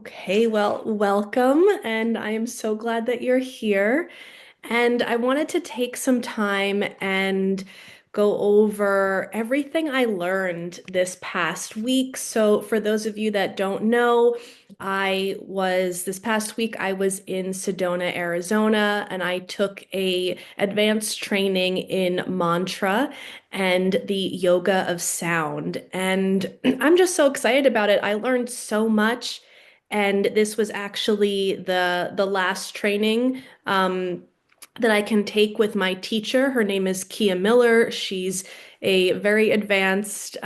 Okay, well, welcome, and I am so glad that you're here. And I wanted to take some time and go over everything I learned this past week. So, for those of you that don't know, this past week I was in Sedona, Arizona, and I took a advanced training in mantra and the yoga of sound. And I'm just so excited about it. I learned so much. And this was actually the last training. That I can take with my teacher. Her name is Kia Miller. She's a very advanced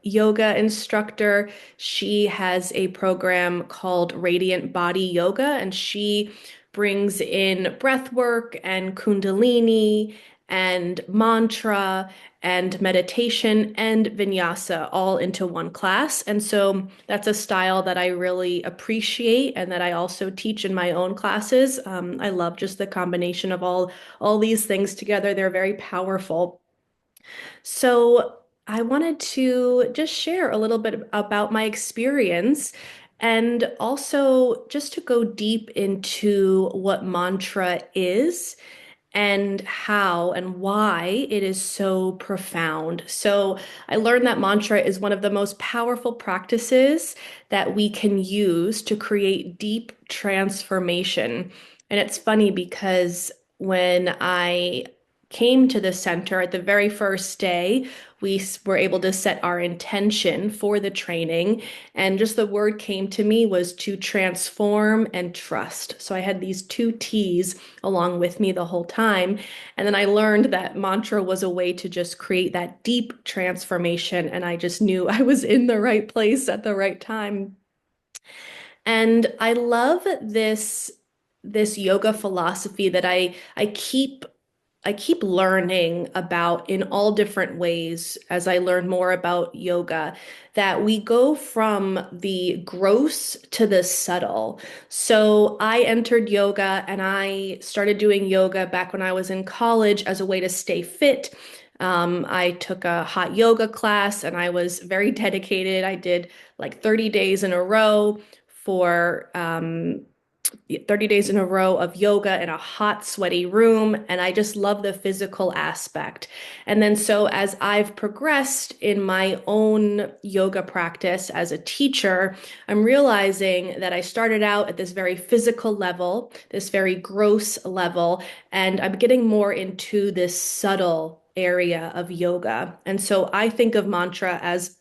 yoga instructor. She has a program called Radiant Body Yoga, and she brings in breath work and Kundalini and mantra and meditation and vinyasa all into one class. And so that's a style that I really appreciate and that I also teach in my own classes. I love just the combination of all these things together. They're very powerful. So I wanted to just share a little bit about my experience and also just to go deep into what mantra is and how and why it is so profound. So, I learned that mantra is one of the most powerful practices that we can use to create deep transformation. And it's funny because when I came to the center at the very first day, were able to set our intention for the training. And just the word came to me was to transform and trust. So I had these two T's along with me the whole time. And then I learned that mantra was a way to just create that deep transformation. And I just knew I was in the right place at the right time. And I love this yoga philosophy that I keep learning about in all different ways as I learn more about yoga, that we go from the gross to the subtle. So I entered yoga and I started doing yoga back when I was in college as a way to stay fit. I took a hot yoga class and I was very dedicated. I did like 30 days in a row for 30 days in a row of yoga in a hot, sweaty room. And I just love the physical aspect. And then, so as I've progressed in my own yoga practice as a teacher, I'm realizing that I started out at this very physical level, this very gross level, and I'm getting more into this subtle area of yoga. And so I think of mantra as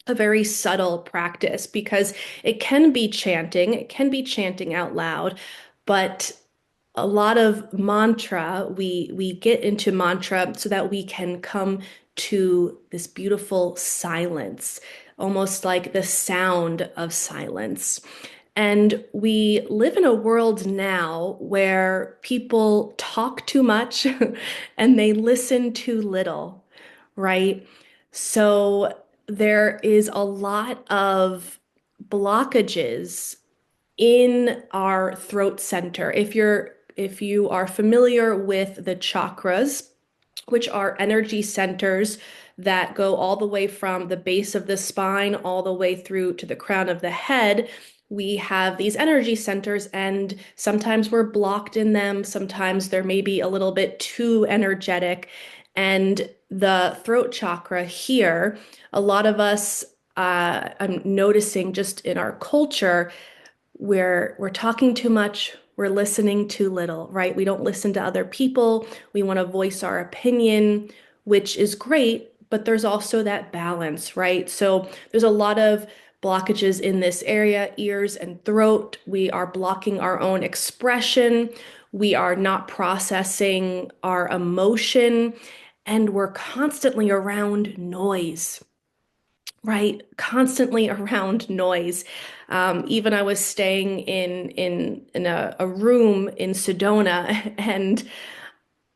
a very subtle practice because it can be chanting out loud, but a lot of mantra, we get into mantra so that we can come to this beautiful silence, almost like the sound of silence. And we live in a world now where people talk too much and they listen too little, right? So there is a lot of blockages in our throat center. If you are familiar with the chakras, which are energy centers that go all the way from the base of the spine all the way through to the crown of the head, we have these energy centers, and sometimes we're blocked in them. Sometimes they're maybe a little bit too energetic. And the throat chakra here, a lot of us, I'm noticing just in our culture, we're talking too much, we're listening too little, right? We don't listen to other people. We want to voice our opinion, which is great, but there's also that balance, right? So there's a lot of blockages in this area, ears and throat. We are blocking our own expression. We are not processing our emotion, and we're constantly around noise, right? Constantly around noise. Even I was staying in a room in Sedona, and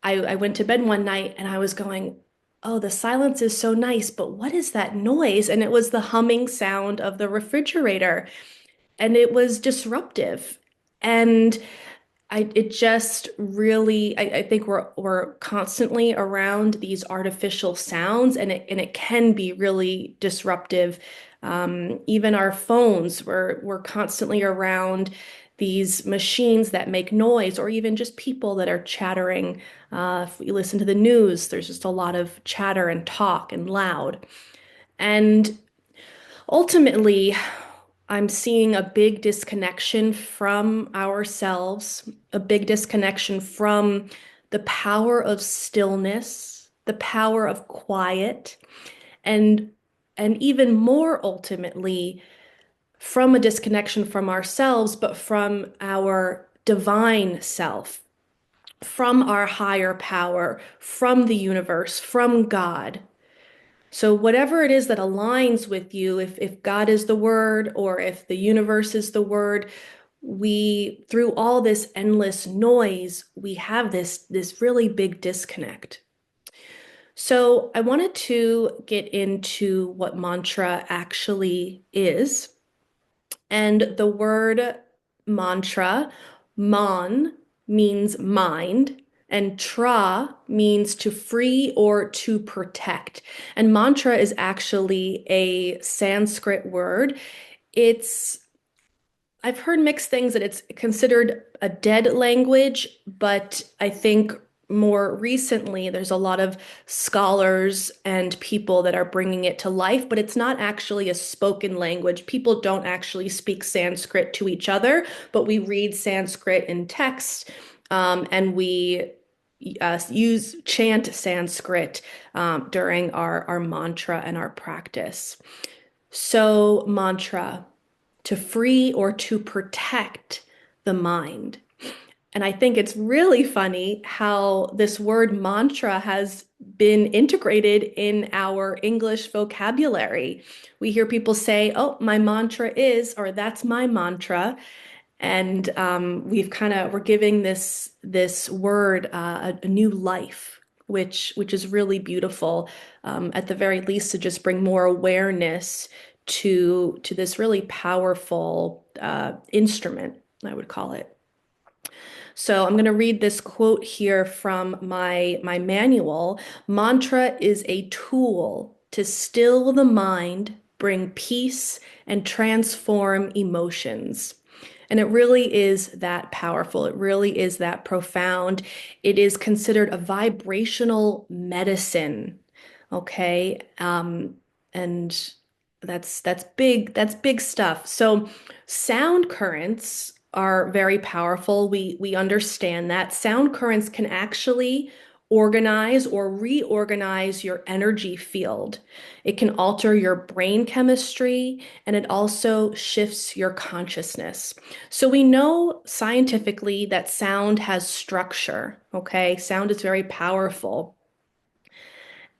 I went to bed one night and I was going, "Oh, the silence is so nice, but what is that noise?" And it was the humming sound of the refrigerator, and it was disruptive. And it just really, I think we're constantly around these artificial sounds, and it can be really disruptive, Even our phones, we're constantly around these machines that make noise, or even just people that are chattering. If you listen to the news, there's just a lot of chatter and talk and loud. And ultimately, I'm seeing a big disconnection from ourselves, a big disconnection from the power of stillness, the power of quiet, and and even more ultimately from a disconnection from ourselves, but from our divine self, from our higher power, from the universe, from God. So whatever it is that aligns with you, if God is the word or if the universe is the word, we through all this endless noise, we have this really big disconnect. So I wanted to get into what mantra actually is. And the word mantra, man, means mind, and tra means to free or to protect. And mantra is actually a Sanskrit word. It's I've heard mixed things that it's considered a dead language, but I think more recently there's a lot of scholars and people that are bringing it to life, but it's not actually a spoken language. People don't actually speak Sanskrit to each other, but we read Sanskrit in text, and we use chant Sanskrit during our mantra and our practice. So, mantra to free or to protect the mind. And I think it's really funny how this word mantra has been integrated in our English vocabulary. We hear people say, "Oh, my mantra is," or "That's my mantra." And we're giving this word a new life, which is really beautiful. At the very least, to just bring more awareness to this really powerful instrument, I would call it. So I'm going to read this quote here from my manual. Mantra is a tool to still the mind, bring peace, and transform emotions. And it really is that powerful. It really is that profound. It is considered a vibrational medicine. Okay. And that's big. That's big stuff. So sound currents are very powerful. We understand that sound currents can actually organize or reorganize your energy field. It can alter your brain chemistry, and it also shifts your consciousness. So we know scientifically that sound has structure, okay? Sound is very powerful.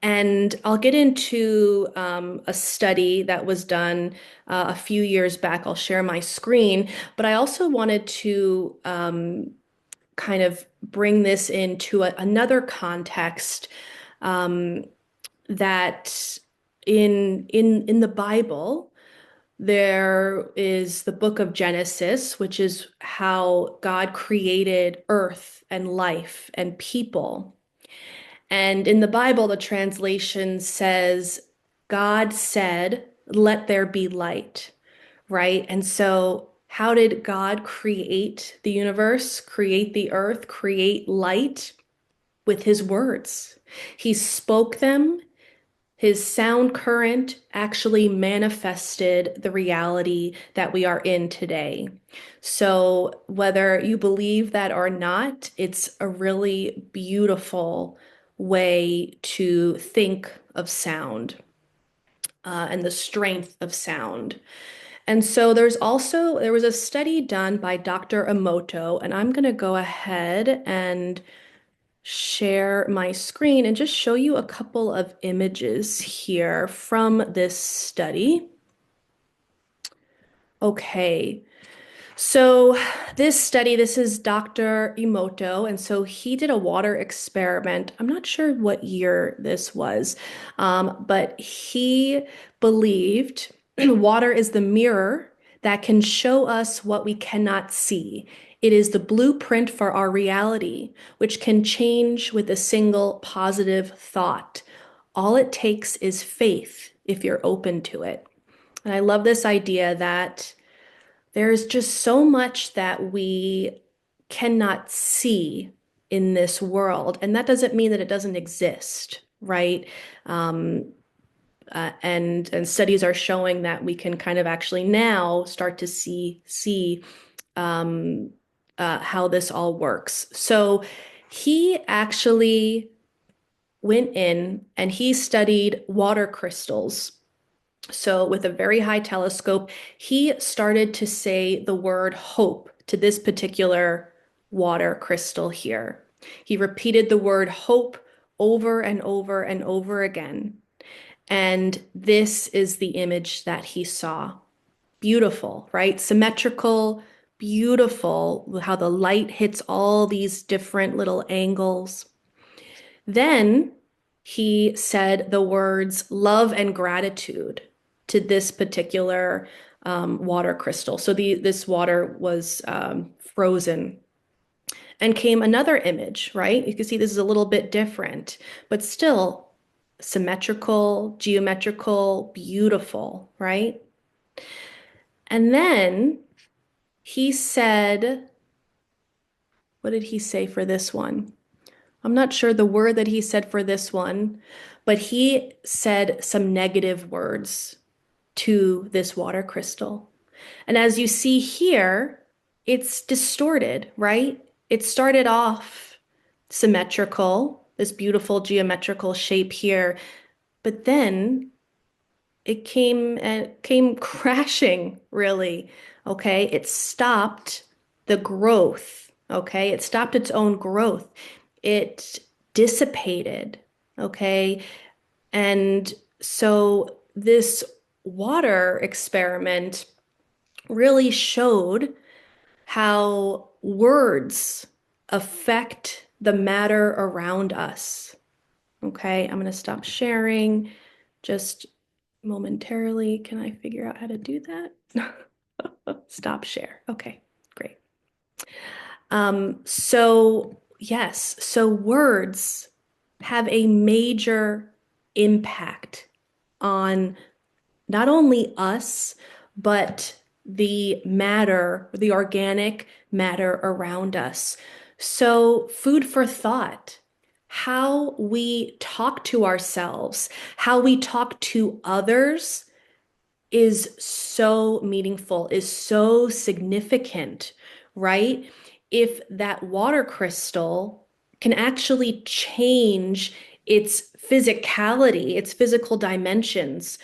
And I'll get into a study that was done a few years back. I'll share my screen, but I also wanted to kind of bring this into another context um, that in the Bible, there is the book of Genesis, which is how God created earth and life and people. And in the Bible, the translation says, God said, let there be light, right? And so, how did God create the universe, create the earth, create light? With his words. He spoke them. His sound current actually manifested the reality that we are in today. So, whether you believe that or not, it's a really beautiful way to think of sound and the strength of sound. And so there was a study done by Dr. Emoto, and I'm going to go ahead and share my screen and just show you a couple of images here from this study. Okay, so this is Dr. Emoto, and so he did a water experiment. I'm not sure what year this was, but he believed water is the mirror that can show us what we cannot see. It is the blueprint for our reality, which can change with a single positive thought. All it takes is faith if you're open to it. And I love this idea that there's just so much that we cannot see in this world. And that doesn't mean that it doesn't exist, right? Um, and studies are showing that we can kind of actually now start to see um, how this all works. So he actually went in and he studied water crystals. So, with a very high telescope, he started to say the word hope to this particular water crystal here. He repeated the word hope over and over and over again. And this is the image that he saw. Beautiful, right? Symmetrical, beautiful, how the light hits all these different little angles. Then he said the words love and gratitude to this particular water crystal. So this water was frozen. And came another image, right? You can see this is a little bit different, but still symmetrical, geometrical, beautiful, right? And then he said, what did he say for this one? I'm not sure the word that he said for this one, but he said some negative words to this water crystal. And as you see here, it's distorted, right? It started off symmetrical, this beautiful geometrical shape here, but then it came crashing, really. Okay, it stopped the growth. Okay, it stopped its own growth. It dissipated. Okay, and so this water experiment really showed how words affect the matter around us. Okay, I'm going to stop sharing just momentarily. Can I figure out how to do that? Stop share. Okay, great. So words have a major impact on not only us, but the matter, the organic matter around us. So, food for thought, how we talk to ourselves, how we talk to others is so meaningful, is so significant, right? If that water crystal can actually change its physicality, its physical dimensions,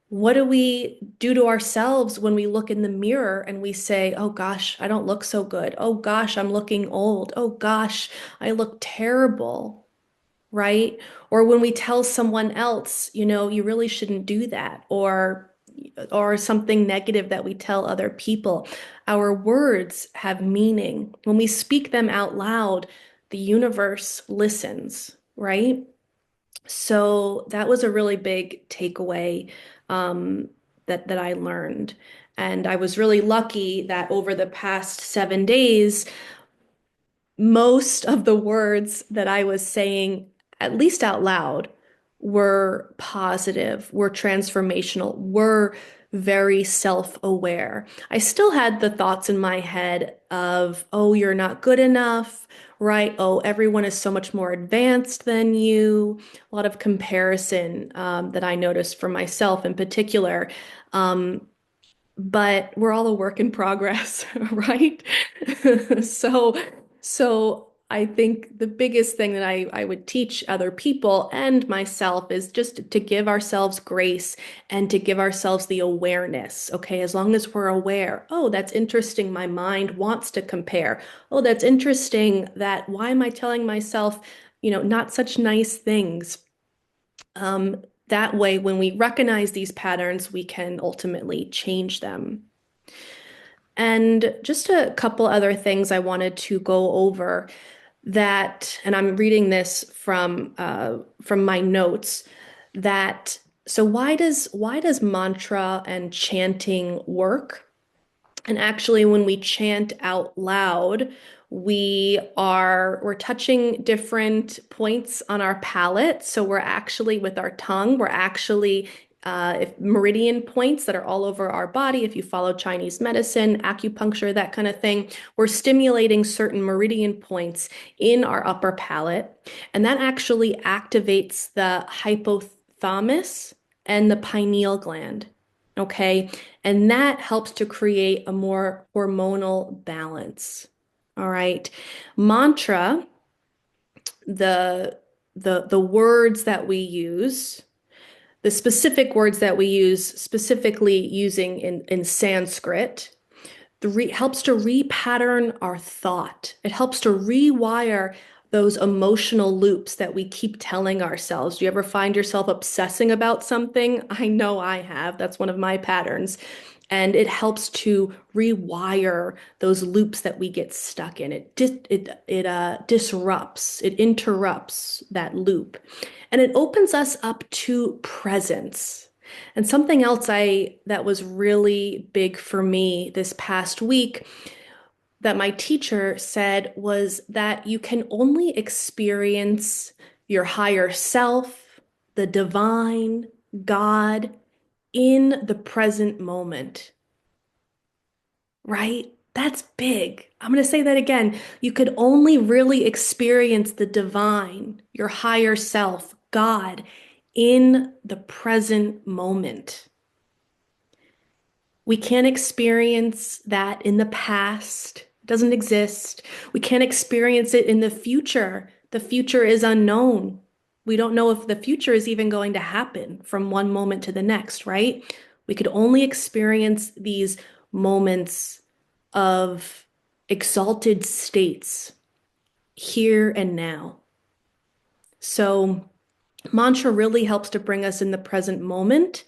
what do we do to ourselves when we look in the mirror and we say, oh gosh, I don't look so good. Oh gosh, I'm looking old. Oh gosh, I look terrible, right? Or when we tell someone else, you really shouldn't do that, or something negative that we tell other people. Our words have meaning. When we speak them out loud, the universe listens, right? So that was a really big takeaway um, that I learned. And I was really lucky that over the past 7 days, most of the words that I was saying, at least out loud, were positive, were transformational, were very self-aware. I still had the thoughts in my head of, oh, you're not good enough, right? Oh, everyone is so much more advanced than you. A lot of comparison that I noticed for myself in particular. But we're all a work in progress, right? So, so I think the biggest thing that I would teach other people and myself is just to give ourselves grace and to give ourselves the awareness. Okay, as long as we're aware, oh, that's interesting. My mind wants to compare. Oh, that's interesting that why am I telling myself, not such nice things? That way, when we recognize these patterns, we can ultimately change them. And just a couple other things I wanted to go over that, and I'm reading this from my notes, that so why does mantra and chanting work? And actually, when we chant out loud, we're touching different points on our palate. So we're actually with our tongue, we're actually if meridian points that are all over our body, if you follow Chinese medicine, acupuncture, that kind of thing, we're stimulating certain meridian points in our upper palate, and that actually activates the hypothalamus and the pineal gland. Okay, and that helps to create a more hormonal balance. All right, mantra, the the words that we use, the specific words that we use, specifically using in Sanskrit, helps to repattern our thought. It helps to rewire those emotional loops that we keep telling ourselves. Do you ever find yourself obsessing about something? I know I have. That's one of my patterns. And it helps to rewire those loops that we get stuck in. It disrupts, it interrupts that loop, and it opens us up to presence. And something else I that was really big for me this past week that my teacher said was that you can only experience your higher self, the divine, God, in the present moment, right? That's big. I'm going to say that again. You could only really experience the divine, your higher self, God, in the present moment. We can't experience that in the past. It doesn't exist. We can't experience it in the future. The future is unknown. We don't know if the future is even going to happen from one moment to the next, right? We could only experience these moments of exalted states here and now. So, mantra really helps to bring us in the present moment.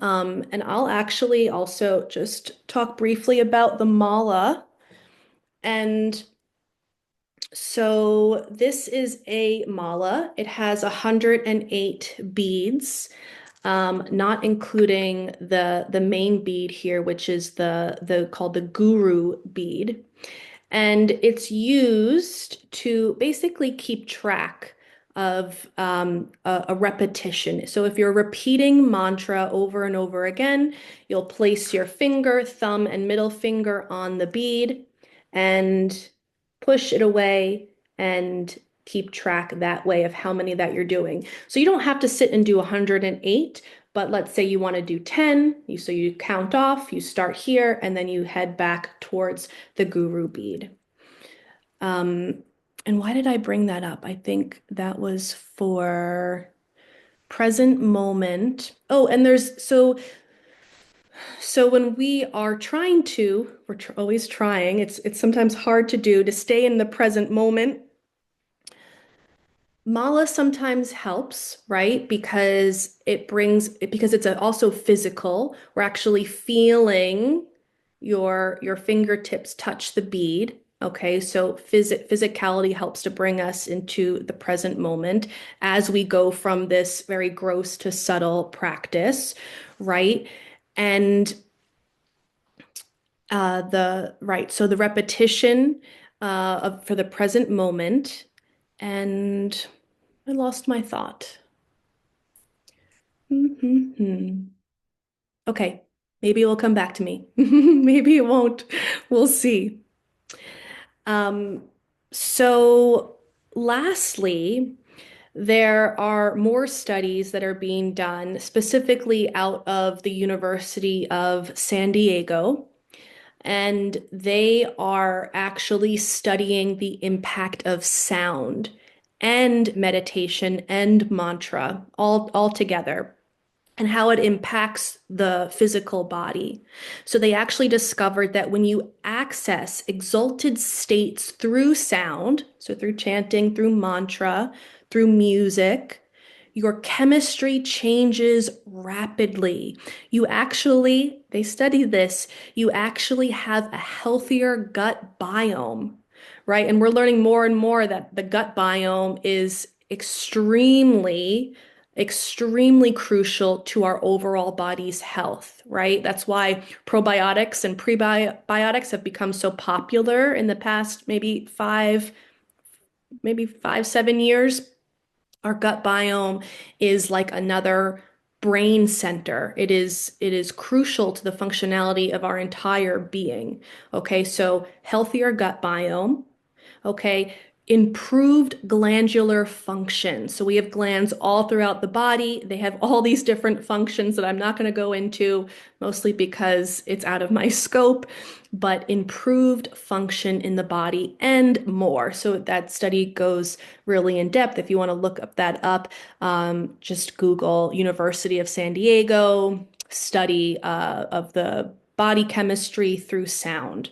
And I'll actually also just talk briefly about the mala. And so this is a mala. It has 108 beads, not including the main bead here, which is the called the guru bead. And it's used to basically keep track of a repetition. So if you're repeating mantra over and over again, you'll place your finger, thumb, and middle finger on the bead and push it away and keep track that way of how many that you're doing. So you don't have to sit and do 108, but let's say you want to do 10, so you count off, you start here, and then you head back towards the guru bead. Um, and why did I bring that up? I think that was for present moment. Oh, and so when we are trying to, we're always trying. It's sometimes hard to do to stay in the present moment. Mala sometimes helps, right? Because because it's also physical. We're actually feeling your fingertips touch the bead. Okay, so physicality helps to bring us into the present moment as we go from this very gross to subtle practice, right? And so the repetition for the present moment, and I lost my thought. Hmm. Okay, maybe it will come back to me. Maybe it won't. We'll see. Um, so lastly, there are more studies that are being done specifically out of the University of San Diego, and they are actually studying the impact of sound and meditation and mantra all together, and how it impacts the physical body. So they actually discovered that when you access exalted states through sound, so through chanting, through mantra, through music, your chemistry changes rapidly. They study this, you actually have a healthier gut biome, right? And we're learning more and more that the gut biome is extremely crucial to our overall body's health, right? That's why probiotics and prebiotics have become so popular in the past maybe 5, 7 years. Our gut biome is like another brain center. It is crucial to the functionality of our entire being. Okay, so healthier gut biome. Okay, improved glandular function. So we have glands all throughout the body. They have all these different functions that I'm not going to go into, mostly because it's out of my scope, but improved function in the body and more. So that study goes really in depth. If you want to look up that up, just Google University of San Diego study of the body chemistry through sound.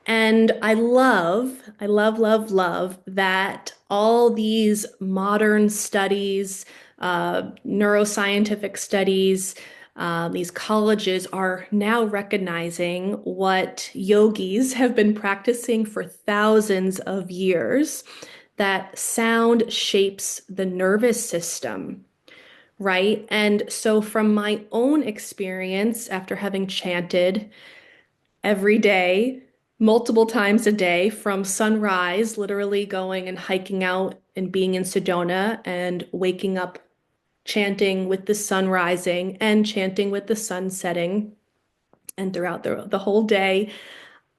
And I love that all these modern studies, neuroscientific studies, these colleges are now recognizing what yogis have been practicing for thousands of years, that sound shapes the nervous system, right? And so, from my own experience, after having chanted, every day, multiple times a day, from sunrise, literally going and hiking out and being in Sedona and waking up chanting with the sun rising and chanting with the sun setting. And throughout the whole day,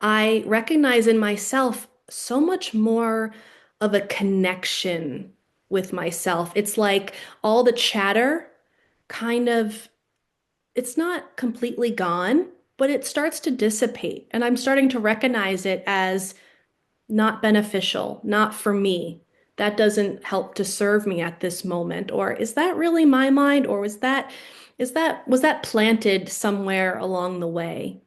I recognize in myself so much more of a connection with myself. It's like all the chatter kind of, it's not completely gone, but it starts to dissipate. And I'm starting to recognize it as not beneficial, not for me. That doesn't help to serve me at this moment. Or is that really my mind? Or was that planted somewhere along the way?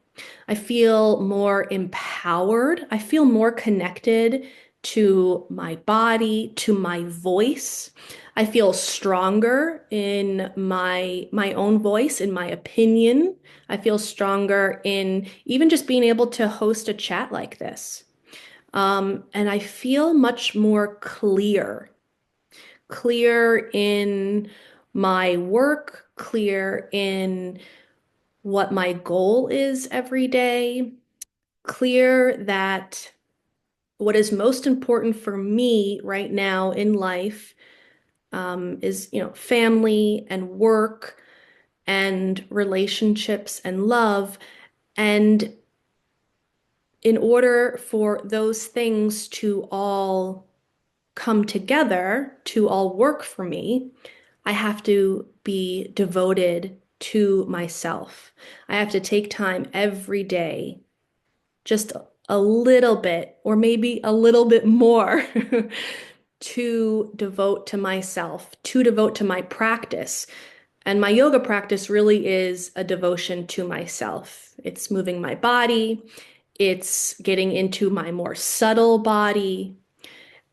I feel more empowered. I feel more connected to my body, to my voice. I feel stronger in my own voice, in my opinion. I feel stronger in even just being able to host a chat like this. And I feel much more clear in my work, clear in what my goal is every day, clear that what is most important for me right now in life is, family and work and relationships and love. And in order for those things to all come together, to all work for me, I have to be devoted to myself. I have to take time every day, just a little bit, or maybe a little bit more, to devote to myself, to devote to my practice. And my yoga practice really is a devotion to myself. It's moving my body, it's getting into my more subtle body.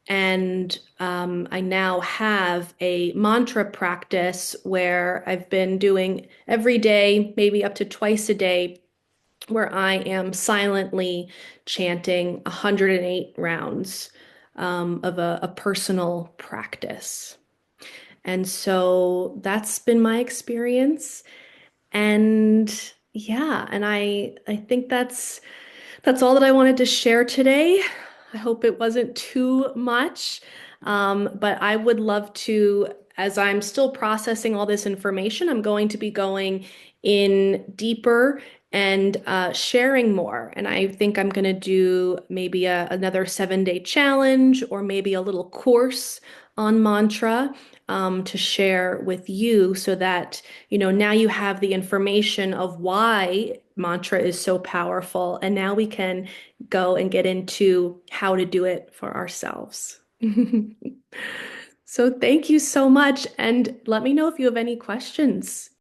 And I now have a mantra practice where I've been doing every day, maybe up to twice a day, where I am silently chanting 108 rounds of a personal practice. And so that's been my experience. And yeah, and I think that's all that I wanted to share today. I hope it wasn't too much. But I would love to, as I'm still processing all this information, I'm going to be going in deeper and sharing more. And I think I'm going to do maybe another 7-day challenge or maybe a little course on mantra to share with you so that, now you have the information of why mantra is so powerful. And now we can go and get into how to do it for ourselves. So thank you so much. And let me know if you have any questions.